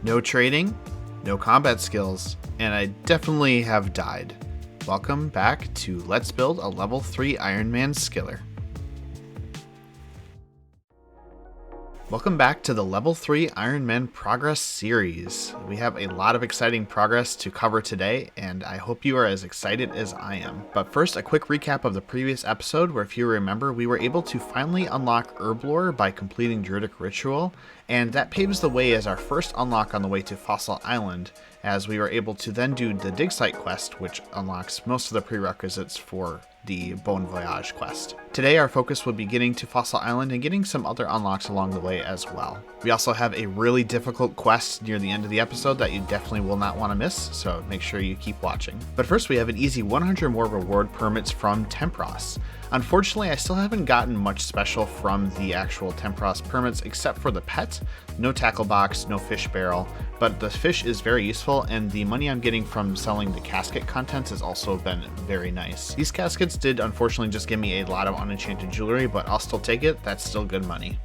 No trading, no combat skills, and I definitely have died. Welcome back to Let's Build a Level 3 Ironman Skiller. Welcome back to the Level 3 Ironman Progress series. We have a lot of exciting progress to cover today, and I hope you are as excited as I am. But first, a quick recap of the previous episode, where if you remember, we were able to finally unlock Herb Lore by completing Druidic Ritual, and that paves the way as our first unlock on the way to Fossil Island, as we were able to then do the Dig Site quest, which unlocks most of the prerequisites for the Bon Voyage quest. Today our focus will be getting to Fossil Island and getting some other unlocks along the way as well. We also have a really difficult quest near the end of the episode that you definitely will not want to miss, so make sure you keep watching. But first we have an easy 100 more reward permits from Tempros. Unfortunately, I still haven't gotten much special from the actual Tempros permits except for the pet. No tackle box, no fish barrel, but the fish is very useful, and the money I'm getting from selling the casket contents has also been very nice. These caskets did unfortunately just give me a lot of unenchanted jewelry, but I'll still take it. That's still good money.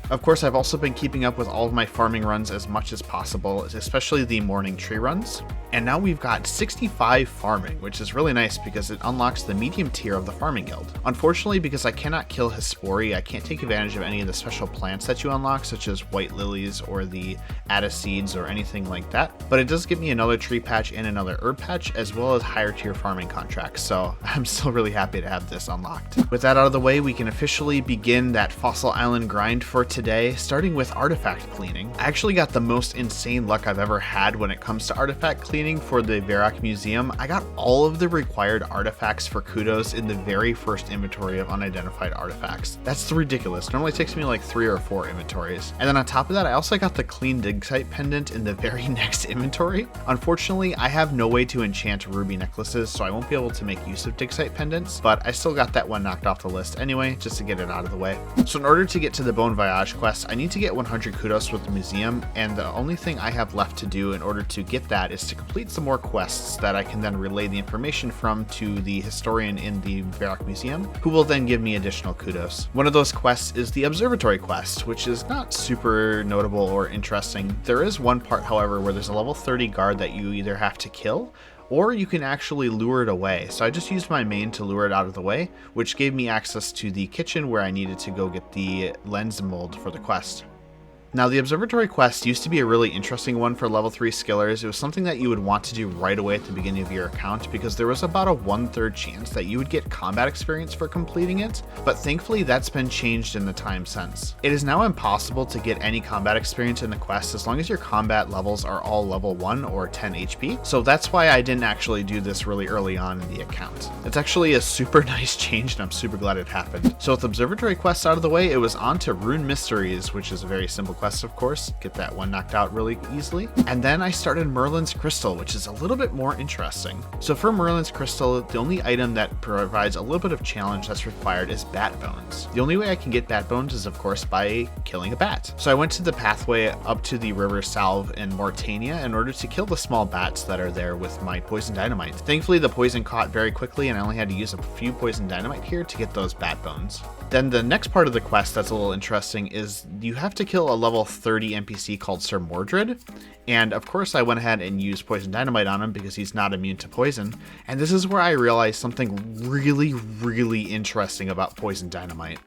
Of course, I've also been keeping up with all of my farming runs as much as possible, especially the morning tree runs. And now we've got 65 farming, which is really nice because it unlocks the medium tier of the farming guild. Unfortunately, because I cannot kill Hespori, I can't take advantage of any of the special plants that you unlock, such as white lilies or the Atta seeds or anything like that. But it does give me another tree patch and another herb patch, as well as higher tier farming contracts, so I'm still really happy to have this unlocked. With that out of the way, we can officially begin that Fossil Island grind for today, starting with artifact cleaning. I actually got the most insane luck I've ever had when it comes to artifact cleaning for the Varrock Museum. I got all of the required artifacts for kudos in the very first inventory of unidentified artifacts. That's ridiculous. Normally it takes me like 3 or 4 inventories. And then on top of that, I also got the clean dig site pendant in the very next inventory. Unfortunately, I have no way to enchant ruby necklaces, so I won't be able to make use of dig site pendants, but I still got that one knocked off the list anyway, just to get it out of the way. So in order to get to the Bon Voyage quest, I need to get 100 kudos with the museum, and the only thing I have left to do in order to get that is to complete some more quests that I can then relay the information from to the historian in the Varrock Museum, who will then give me additional kudos. One of those quests is the Observatory quest, which is not super notable or interesting. There is one part, however, where there's a level 30 guard that you either have to kill, or you can actually lure it away. So I just used my main to lure it out of the way, which gave me access to the kitchen where I needed to go get the lens mold for the quest. Now, the Observatory quest used to be a really interesting one for level 3 skillers. It was something that you would want to do right away at the beginning of your account because there was about a 1/3 chance that you would get combat experience for completing it, but thankfully that's been changed in the time since. It is now impossible to get any combat experience in the quest as long as your combat levels are all level 1 or 10 HP, so that's why I didn't actually do this really early on in the account. It's actually a super nice change and I'm super glad it happened. So with Observatory quests out of the way, it was on to Rune Mysteries, which is a very simple quest, of course. Get that one knocked out really easily. And then I started Merlin's Crystal, which is a little bit more interesting. So for Merlin's Crystal, the only item that provides a little bit of challenge that's required is bat bones. The only way I can get bat bones is, of course, by killing a bat. So I went to the pathway up to the River Salve in Mortania in order to kill the small bats that are there with my poison dynamite. Thankfully, the poison caught very quickly and I only had to use a few poison dynamite here to get those bat bones. Then the next part of the quest that's a little interesting is you have to kill a level 30 NPC called Sir Mordred, and of course I went ahead and used poison dynamite on him because he's not immune to poison, and this is where I realized something really interesting about poison dynamite.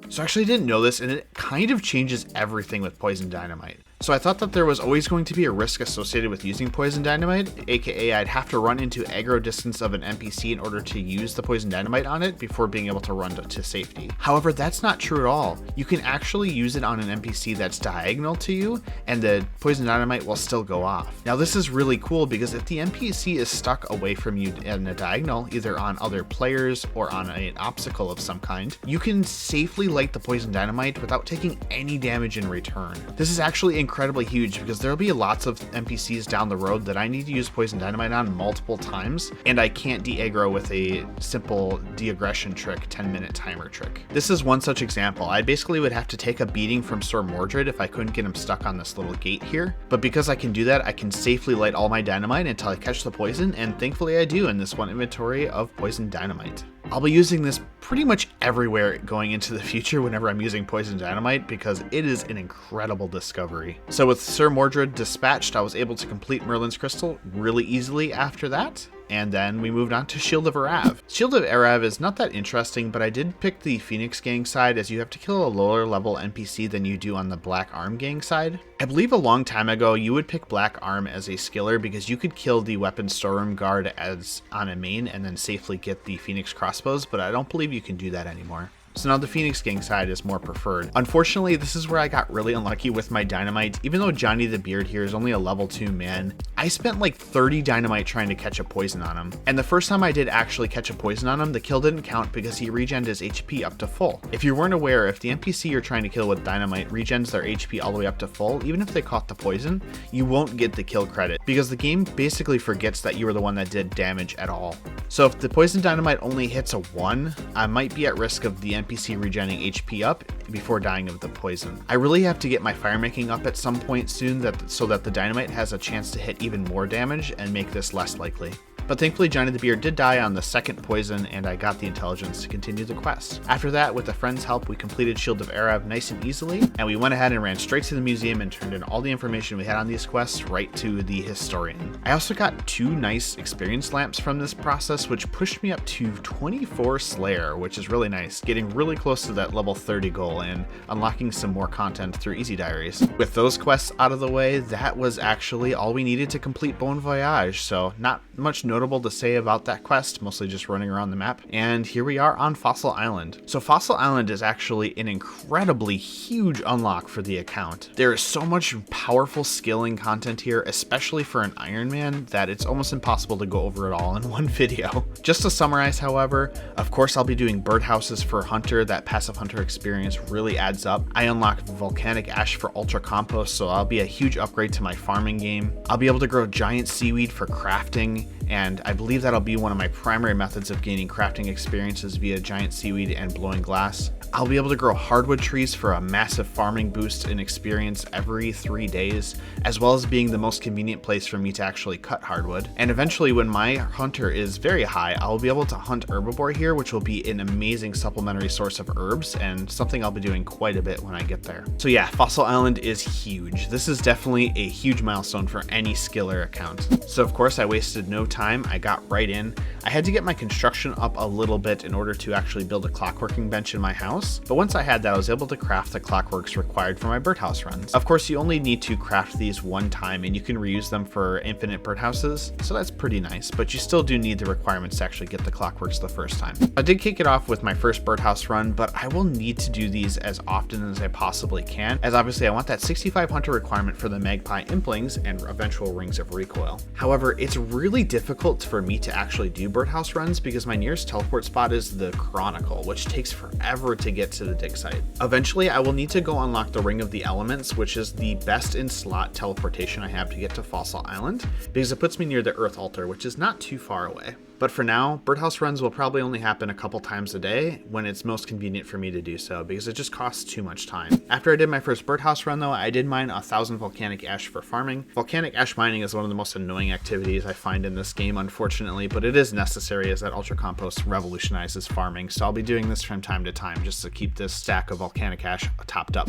So I actually didn't know this, and it kind of changes everything with poison dynamite. So I thought that there was always going to be a risk associated with using poison dynamite, aka I'd have to run into aggro distance of an NPC in order to use the poison dynamite on it before being able to run to safety. However, that's not true at all. You can actually use it on an NPC that's diagonal to you, and the poison dynamite will still go off. Now this is really cool because if the NPC is stuck away from you in a diagonal, either on other players or on an obstacle of some kind, you can safely light the poison dynamite without taking any damage in return. This is actually incredibly huge because there'll be lots of NPCs down the road that I need to use poison dynamite on multiple times, and I can't de-aggro with a simple de-aggression trick, 10-minute timer trick. This is one such example. I basically would have to take a beating from Sir Mordred if I couldn't get him stuck on this little gate here, but because I can do that, I can safely light all my dynamite until I catch the poison, and thankfully I do in this one inventory of poison dynamite. I'll be using this pretty much everywhere going into the future whenever I'm using poison dynamite, because it is an incredible discovery. So with Sir Mordred dispatched, I was able to complete Merlin's crystal really easily after that. And then we moved on to Shield of Arrav. Shield of Arrav is not that interesting, but I did pick the Phoenix Gang side, as you have to kill a lower level NPC than you do on the Black Arm Gang side. I believe a long time ago you would pick Black Arm as a skiller because you could kill the weapon storeroom guard as on a main and then safely get the Phoenix crossbows, but I don't believe you can do that anymore. So now the Phoenix Gang side is more preferred. Unfortunately, this is where I got really unlucky with my dynamite. Even though Johnny the Beard here is only a level 2 man, I spent like 30 dynamite trying to catch a poison on him. And the first time I did actually catch a poison on him, the kill didn't count because he regened his HP up to full. If you weren't aware, if the NPC you're trying to kill with dynamite regens their HP all the way up to full, even if they caught the poison, you won't get the kill credit because the game basically forgets that you were the one that did damage at all. So if the poison dynamite only hits a 1, I might be at risk of the NPC regenerating HP up before dying of the poison. I really have to get my fire making up at some point soon so that the dynamite has a chance to hit even more damage and make this less likely. But thankfully Johnny the Beard did die on the second poison and I got the intelligence to continue the quest. After that, with a friend's help, we completed Shield of Arrav nice and easily, and we went ahead and ran straight to the museum and turned in all the information we had on these quests right to the historian. I also got 2 nice experience lamps from this process, which pushed me up to 24 Slayer, which is really nice, getting really close to that level 30 goal and unlocking some more content through Easy Diaries. With those quests out of the way, that was actually all we needed to complete Bon Voyage, so not much notable to say about that quest, mostly just running around the map. And here we are on Fossil Island. So Fossil Island is actually an incredibly huge unlock for the account. There is so much powerful skilling content here, especially for an Ironman, that it's almost impossible to go over it all in one video. Just to summarize, however, of course I'll be doing birdhouses for Hunter. That passive Hunter experience really adds up. I unlocked Volcanic Ash for Ultra Compost, so I'll be a huge upgrade to my farming game. I'll be able to grow giant seaweed for crafting, and I believe that'll be one of my primary methods of gaining crafting experiences via giant seaweed and blowing glass. I'll be able to grow hardwood trees for a massive farming boost in experience every 3 days, as well as being the most convenient place for me to actually cut hardwood. And eventually, when my hunter is very high, I'll be able to hunt herbivore here, which will be an amazing supplementary source of herbs and something I'll be doing quite a bit when I get there. So yeah, Fossil Island is huge. This is definitely a huge milestone for any skiller account. So of course I wasted no time. I got right in. I had to get my construction up a little bit in order to actually build a clockworking bench in my house, but once I had that, I was able to craft the clockworks required for my birdhouse runs. Of course, you only need to craft these one time and you can reuse them for infinite birdhouses, so that's pretty nice, but you still do need the requirements to actually get the clockworks the first time. I did kick it off with my first birdhouse run, but I will need to do these as often as I possibly can, as obviously I want that 65 hunter requirement for the magpie implings and eventual rings of recoil. However, it's really difficult for me to actually do birdhouse runs because my nearest teleport spot is the Chronicle, which takes forever to get to the dig site. Eventually, I will need to go unlock the Ring of the Elements, which is the best in slot teleportation I have to get to Fossil Island, because it puts me near the Earth Altar, which is not too far away. But for now, birdhouse runs will probably only happen a couple times a day when it's most convenient for me to do so, because it just costs too much time. After I did my first birdhouse run though, I did mine 1,000 volcanic ash for farming. Volcanic ash mining is one of the most annoying activities I find in this game, unfortunately, but it is necessary as that Ultra Compost revolutionizes farming, so I'll be doing this from time to time just to keep this stack of volcanic ash topped up.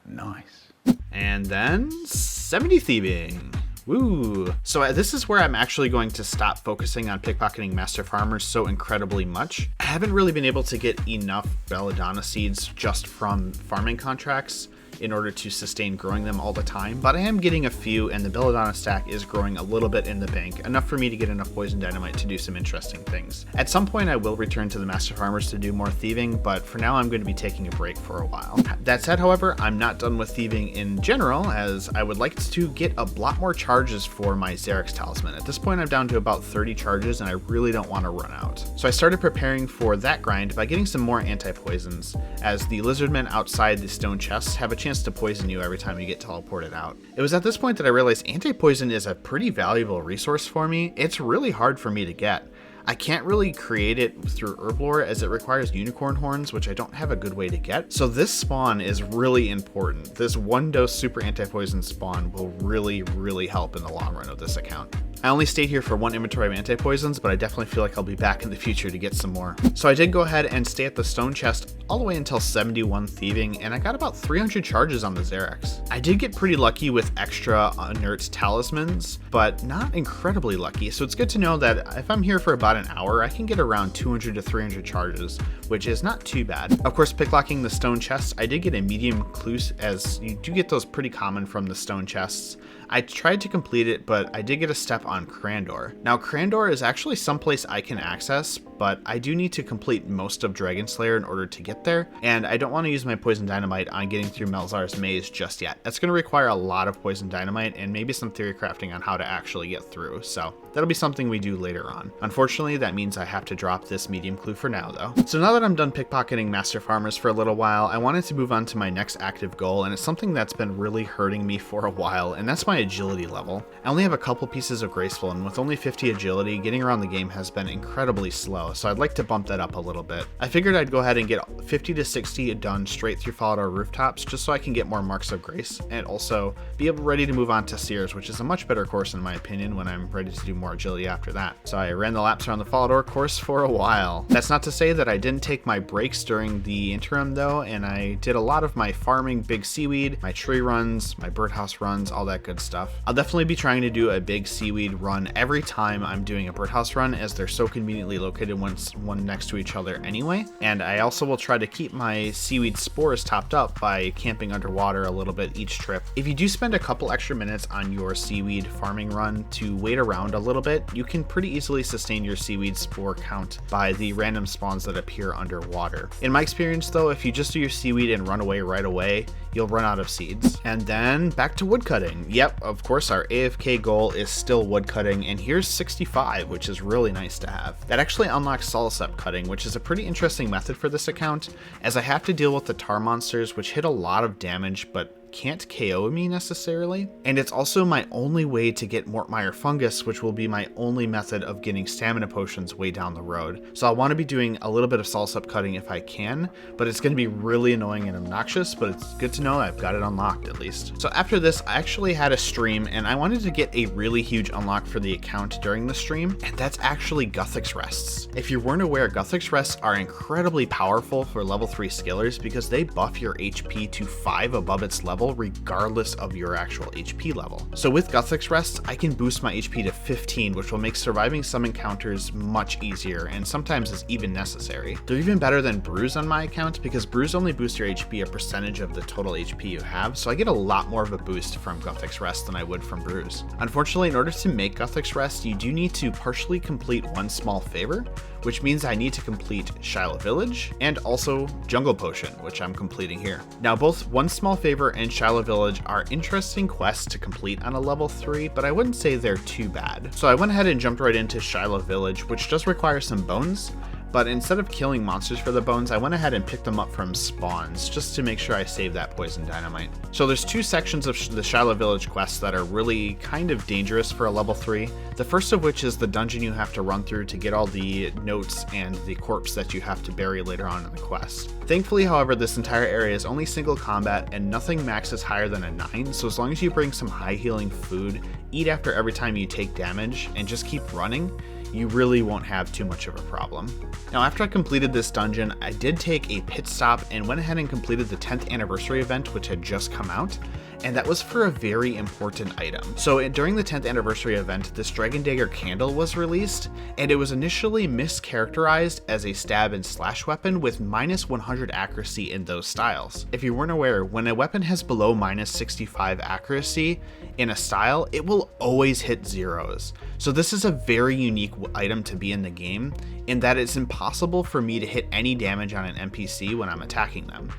Nice. And then 70 thieving. Woo! So this is where I'm actually going to stop focusing on pickpocketing master farmers so incredibly much. I haven't really been able to get enough belladonna seeds just from farming contracts in order to sustain growing them all the time, but I am getting a few, and the belladonna stack is growing a little bit in the bank, enough for me to get enough poison dynamite to do some interesting things. At some point I will return to the master farmers to do more thieving, but for now I'm going to be taking a break for a while. That said, however, I'm not done with thieving in general, as I would like to get a lot more charges for my Xerox talisman. At this point I'm down to about 30 charges and I really don't want to run out. So I started preparing for that grind by getting some more anti-poisons, as the lizardmen outside the stone chests have a chance to poison you every time you get teleported out. It was at this point that I realized anti-poison is a pretty valuable resource for me. It's really hard for me to get. I can't really create it through Herblore as it requires unicorn horns, which I don't have a good way to get. So this spawn is really important. This 1-dose super anti-poison spawn will really help in the long run of this account. I only stayed here for 1 inventory of anti-poisons, but I definitely feel like I'll be back in the future to get some more. So I did go ahead and stay at the stone chest all the way until 71 thieving, and I got about 300 charges on the Xerox. I did get pretty lucky with extra inert talismans, but not incredibly lucky, so it's good to know that if I'm here for about an hour, I can get around 200 to 300 charges, which is not too bad. Of course, picklocking the stone chests, I did get a medium clue, as you do get those pretty common from the stone chests. I tried to complete it, but I did get a step on Crandor. Now, Crandor is actually someplace I can access, but I do need to complete most of Dragon Slayer in order to get there, and I don't want to use my Poison Dynamite on getting through Melzar's Maze just yet. That's going to require a lot of Poison Dynamite and maybe some theory crafting on how to actually get through, so that'll be something we do later on. Unfortunately, that means I have to drop this medium clue for now, though. So now that I'm done pickpocketing Master Farmers for a little while, I wanted to move on to my next active goal, and it's something that's been really hurting me for a while, and that's my agility level. I only have a couple pieces of Graceful, and with only 50 agility, getting around the game has been incredibly slow, so I'd like to bump that up a little bit. I figured I'd go ahead and get 50 to 60 done straight through Falador Rooftops, just so I can get more Marks of Grace, and also be ready to move on to Sears, which is a much better course in my opinion when I'm ready to do more agility after that. So I ran the laps around the Falador course for a while. That's not to say that I didn't take my breaks during the interim though, and I did a lot of my farming big seaweed, my tree runs, my birdhouse runs, all that good stuff. I'll definitely be trying to do a big seaweed run every time I'm doing a birdhouse run, as they're so conveniently located one next to each other anyway. And I also will try to keep my seaweed spores topped up by camping underwater a little bit each trip. If you do spend a couple extra minutes on your seaweed farming run to wait around a little bit, you can pretty easily sustain your seaweed spore count by the random spawns that appear underwater. In my experience though, if you just do your seaweed and run away right away, you'll run out of seeds. And then back to woodcutting. Yep, of course our AFK goal is still woodcutting, and here's 65, which is really nice to have. That actually unlocks Solisep cutting, which is a pretty interesting method for this account, as I have to deal with the tar monsters, which hit a lot of damage but can't KO me necessarily, and it's also my only way to get Mortmire fungus, which will be my only method of getting stamina potions way down the road. So I want to be doing a little bit of Solisep cutting if I can, but it's going to be really annoying and obnoxious, but it's good to know I've got it unlocked at least. So after this, I actually had a stream, and I wanted to get a really huge unlock for the account during the stream, and that's actually Guthix Rests. If you weren't aware, Guthix Rests are incredibly powerful for level 3 skillers because they buff your HP to 5 above its level regardless of your actual HP level. So with Guthix Rests, I can boost my HP to 15, which will make surviving some encounters much easier, and sometimes is even necessary. They're even better than Bruise on my account, because Bruise only boosts your HP a percentage of the total HP you have, so I get a lot more of a boost from Guthix Rest than I would from Bruise. Unfortunately, in order to make Guthix Rest, you do need to partially complete one small favor, which means I need to complete Shilo Village and also Jungle Potion, which I'm completing here. Now, both One Small Favor and Shilo Village are interesting quests to complete on a level 3, but I wouldn't say they're too bad. So I went ahead and jumped right into Shilo Village, which does require some bones, but instead of killing monsters for the bones, I went ahead and picked them up from spawns, just to make sure I save that Poison Dynamite. So there's two sections of the Shilo Village quests that are really kind of dangerous for a level 3. The first of which is the dungeon you have to run through to get all the notes and the corpse that you have to bury later on in the quest. Thankfully, however, this entire area is only single combat and nothing maxes higher than a 9, so as long as you bring some high healing food, eat after every time you take damage, and just keep running, you really won't have too much of a problem. Now, after I completed this dungeon, I did take a pit stop and went ahead and completed the 10th anniversary event, which had just come out, and that was for a very important item. So during the 10th anniversary event, this Dragon Dagger candle was released, and it was initially mischaracterized as a stab and slash weapon with minus 100 accuracy in those styles. If you weren't aware, when a weapon has below minus 65 accuracy in a style, it will always hit zeros. So this is a very unique item to be in the game, in that it's impossible for me to hit any damage on an NPC when I'm attacking them.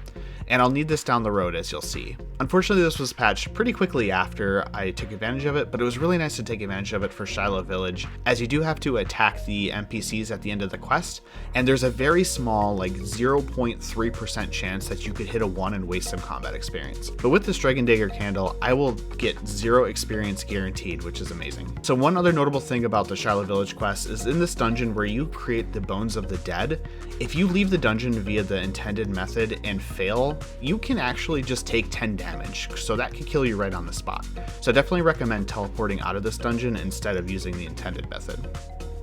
and I'll need this down the road, as you'll see. Unfortunately, this was patched pretty quickly after I took advantage of it, but it was really nice to take advantage of it for Shilo Village, as you do have to attack the NPCs at the end of the quest, and there's a very small, like 0.3% chance that you could hit a 1 and waste some combat experience. But with this Dragon Dagger candle, I will get 0 experience guaranteed, which is amazing. So one other notable thing about the Shilo Village quest is in this dungeon where you create the bones of the dead, if you leave the dungeon via the intended method and fail, you can actually just take 10 damage, so that can kill you right on the spot. So I definitely recommend teleporting out of this dungeon instead of using the intended method.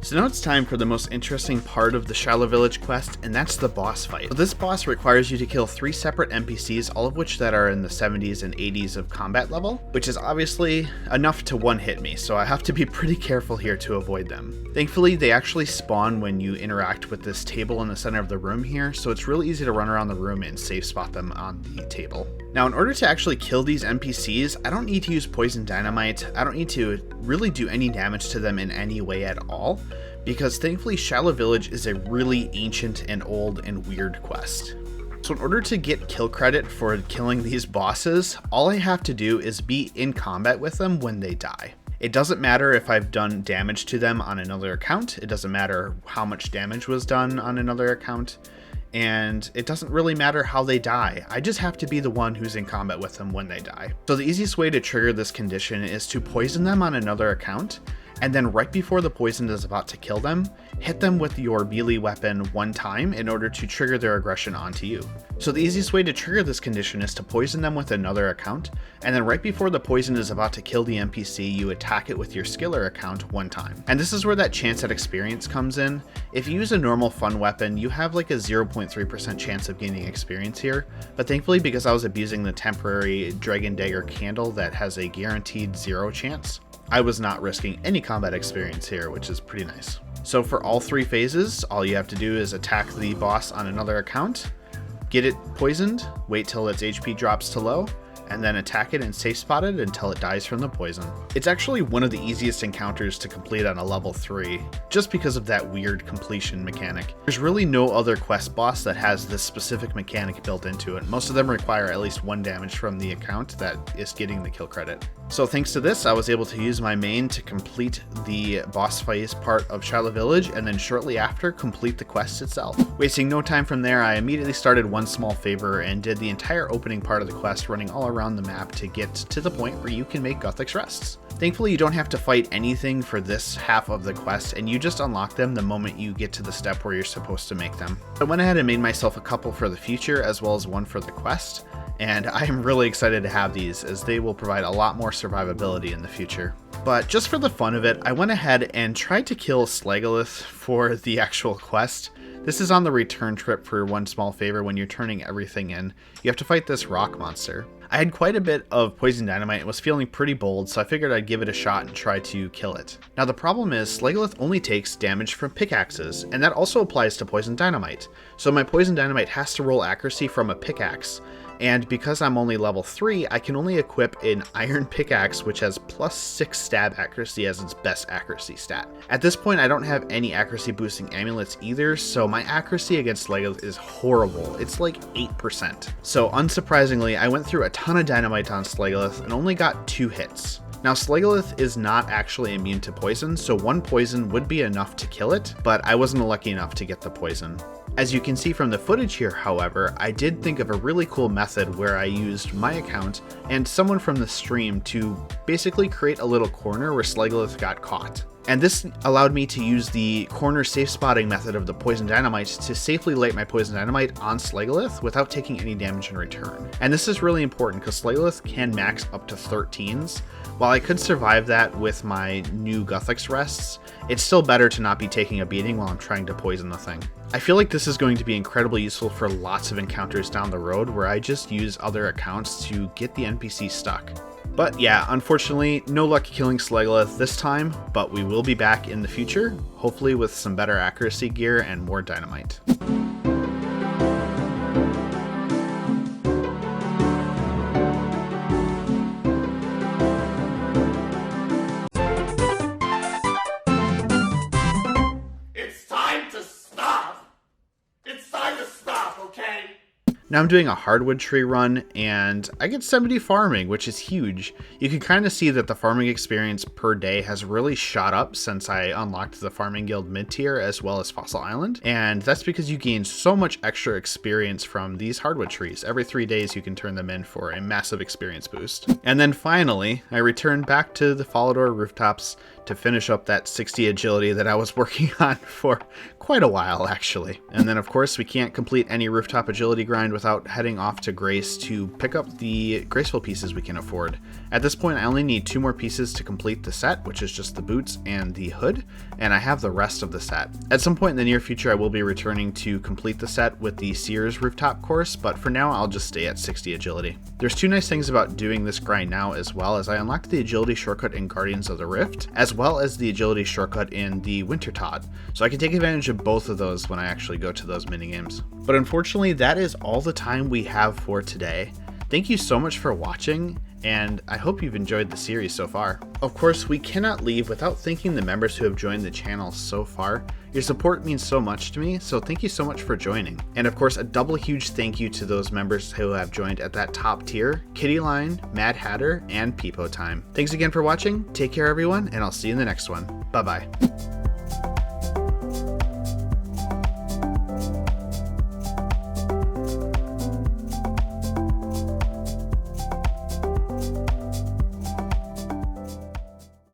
So now it's time for the most interesting part of the Shilo Village quest, and that's the boss fight. So this boss requires you to kill 3 separate NPCs, all of which that are in the 70s and 80s of combat level, which is obviously enough to one-hit me, so I have to be pretty careful here to avoid them. Thankfully, they actually spawn when you interact with this table in the center of the room here, so it's really easy to run around the room and safe spot them on the table. Now, in order to actually kill these NPCs, I don't need to use poison dynamite. I don't need to really do any damage to them in any way at all, because thankfully Shilo Village is a really ancient and old and weird quest. So in order to get kill credit for killing these bosses, all I have to do is be in combat with them when they die. It doesn't matter if I've done damage to them on another account. It doesn't matter how much damage was done on another account. And it doesn't really matter how they die. I just have to be the one who's in combat with them when they die. So the easiest way to trigger this condition is to poison them on another account, and then right before the poison is about to kill them, hit them with your melee weapon 1 time in order to trigger their aggression onto you. So the easiest way to trigger this condition is to poison them with another account, and then right before the poison is about to kill the NPC, you attack it with your Skiller account 1 time. And this is where that chance at experience comes in. If you use a normal fun weapon, you have like a 0.3% chance of gaining experience here, but thankfully because I was abusing the temporary Dragon Dagger candle that has a guaranteed 0 chance, I was not risking any combat experience here, which is pretty nice. So for all 3 phases, all you have to do is attack the boss on another account, get it poisoned, wait till its HP drops to low, and then attack it and safe spot it until it dies from the poison. It's actually one of the easiest encounters to complete on a level 3, just because of that weird completion mechanic. There's really no other quest boss that has this specific mechanic built into it. Most of them require at least 1 damage from the account that is getting the kill credit. So thanks to this, I was able to use my main to complete the boss phase part of Shilo Village, and then shortly after complete the quest itself. Wasting no time from there, I immediately started one small favor and did the entire opening part of the quest, running all around the map to get to the point where you can make Guthix rests. Thankfully, you don't have to fight anything for this half of the quest, and you just unlock them the moment you get to the step where you're supposed to make them. I went ahead and made myself a couple for the future as well as 1 for the quest, and I am really excited to have these as they will provide a lot more survivability in the future. But just for the fun of it, I went ahead and tried to kill Slagolith for the actual quest. This is on the return trip for one small favor when you're turning everything in. You have to fight this rock monster. I had quite a bit of poison dynamite and was feeling pretty bold, so I figured I'd give it a shot and try to kill it. Now the problem is Slagolith only takes damage from pickaxes, and that also applies to poison dynamite. So my poison dynamite has to roll accuracy from a pickaxe. And because I'm only level 3, I can only equip an iron pickaxe, which has +6 stab accuracy as its best accuracy stat. At this point, I don't have any accuracy boosting amulets either, so my accuracy against Slagolith is horrible. It's like 8%. So unsurprisingly, I went through a ton of dynamite on Slagolith and only got 2 hits. Now Slagolith is not actually immune to poison, so 1 poison would be enough to kill it, but I wasn't lucky enough to get the poison. As you can see from the footage here, however, I did think of a really cool method where I used my account and someone from the stream to basically create a little corner where Slagolith got caught. And this allowed me to use the corner safe spotting method of the poison dynamite to safely light my poison dynamite on Slagolith without taking any damage in return. And this is really important because Slagolith can max up to 13s. While I could survive that with my new Guthix rests, it's still better to not be taking a beating while I'm trying to poison the thing. I feel like this is going to be incredibly useful for lots of encounters down the road where I just use other accounts to get the NPC stuck. But yeah, unfortunately, no luck killing Slagolith this time, but we will be back in the future, hopefully with some better accuracy gear and more dynamite. Now I'm doing a hardwood tree run and I get 70 farming, which is huge. You can kind of see that the farming experience per day has really shot up since I unlocked the farming guild mid-tier as well as Fossil Island. And that's because you gain so much extra experience from these hardwood trees. Every 3 days you can turn them in for a massive experience boost. And then finally, I returned back to the Fallador rooftops to finish up that 60 agility that I was working on for quite a while actually. And then of course we can't complete any rooftop agility grind without heading off to Grace to pick up the graceful pieces we can afford. At this point I only need 2 more pieces to complete the set, which is just the boots and the hood, and I have the rest of the set. At some point in the near future I will be returning to complete the set with the Sears rooftop course, but for now I'll just stay at 60 agility. There's 2 nice things about doing this grind now as well, as I unlocked the agility shortcut in Guardians of the Rift, as well as the agility shortcut in the Wintertodt, so I can take advantage of both of those when I actually go to those minigames. But unfortunately that is all the time we have for today. Thank you so much for watching, and I hope you've enjoyed the series so far. Of course, we cannot leave without thanking the members who have joined the channel so far. Your support means so much to me, so thank you so much for joining. And of course, a double huge thank you to those members who have joined at that top tier: KittyLynne, Mad Hatter, and Peepo Time. Thanks again for watching, take care everyone, and I'll see you in the next one. Bye bye.